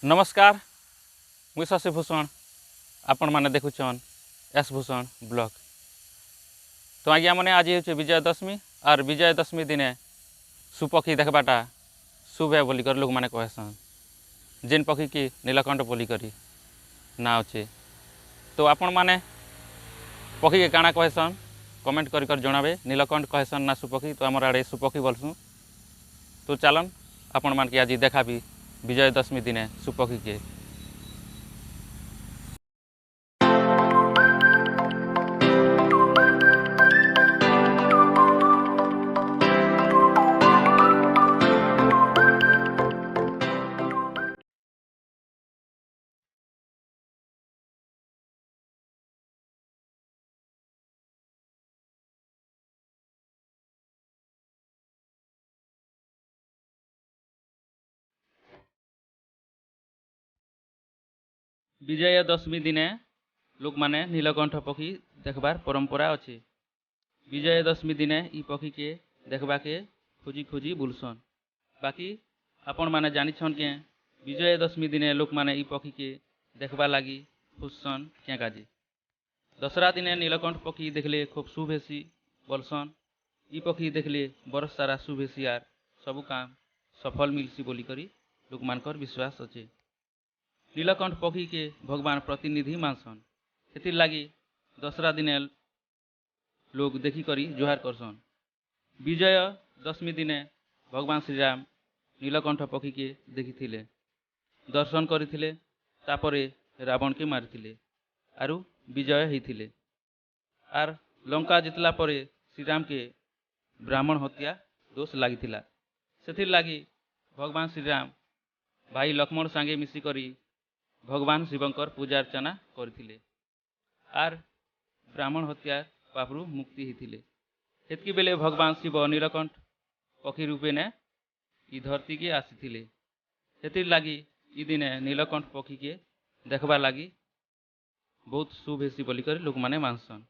नमस्कार मुई शशिभूषण आपण मैंने देखुन एस भूषण ब्लॉग। तो आज्ञा मैंने आज हूँ विजयदशमी और विजयदशमी दिने सुपक्षी देखबाटा शुभ है बोलिक लोक मैंने कहसन जेन पक्षी की नीलकंठ बोलिक ना अच्छे। तो आपण मैंने पक्षी के काଣା कहसन कमेंट कर जनाबे नीलकंठ कहसन ना सुपक्षी। तो आमर आड़े सुपक्षी बोलसूँ। तो चलन आपण मान के आज देखा भी विजयदशमी दिने सुपक्षी के। विजयदशमी दिने लोक माने नीलकंठ पक्षी देखबार परंपरा अच्छे। विजयदशमी दिने ई पक्षी के देखबा के खोजी खोजी बुलसन। बाकी आपण माने जानिछन के विजयदशमी दिने लोक माने ई पक्षी के देखबा लगी खुशसन क्या काजे। दशहरा दिने नीलकंठ पक्षी देखले खूब शुभ हेसी बोलसन। ई पक्षी देखले बरस सारा शुभ हेसी आर सबु काम सफल मिलसी बोली करी लोक मानकर विश्वास अच्छे। नीलकंठ पक्षी के भगवान प्रतिनिधि मानसन। हेतिर लगी दशहरा दिने लोग देखी करी जोहार करसन। विजय दशमी दिने भगवान श्रीराम नीलकंठ पक्षी के देखी दर्शन करथिले तापरे रावण के मारिथिले आरु विजय होइथिले। आर लंका जितला परे श्रीराम के ब्राह्मण हत्या दोष लागिथिला। सेथिर लगी भगवान श्रीराम भाई लक्ष्मण सांगे मिसी करी भगवान शिवंकर पूजा अर्चना करथिले आर ब्राह्मण हत्या पापरू मुक्ति होइथिले। हेतकी बेले भगवान शिव नीलकंठ पक्षी रूपे ने ई धरती के आसीथिले। हेतिर लगी ई दिने नीलकंठ पक्षी के देखबा लगी बहुत शुभ हेसी बोलिकर लोक माने मानसन।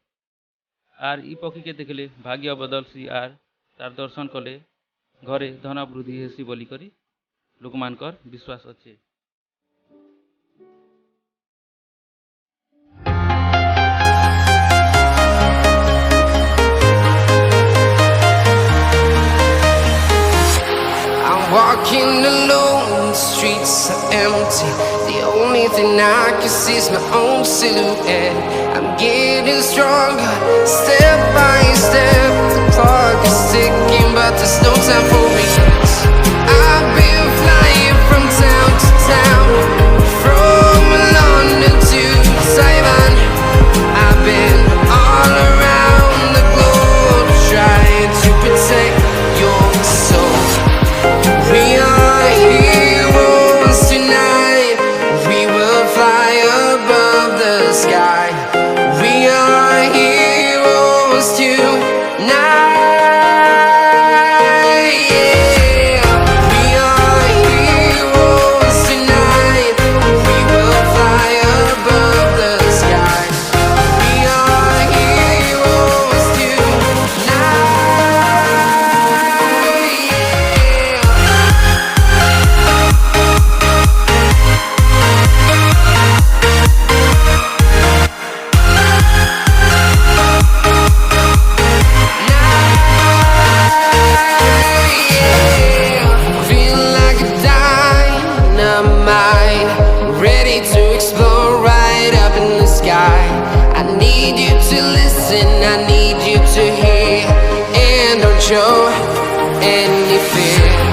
आर ई पक्षी के देखले भाग्य बदलसी आर तार दर्शन कले घरे धन वृद्धि हेसी बोलिकर लोक मानकर विश्वास अच्छे। Walking alone, the streets are empty. The only thing I can see is my own silhouette. I'm getting stronger, step by step. The clock is ticking, but there's no time for regrets. I've been flying from town to town, from London to Taiwan. I've been all around the globe, trying to protect your soul. We are heroes tonight. We will fly above the sky. We are heroes tonight. Yeah. We are heroes tonight. We will fly above the sky. We are heroes tonight. I need you to listen, I need you to hear, and don't show any fear.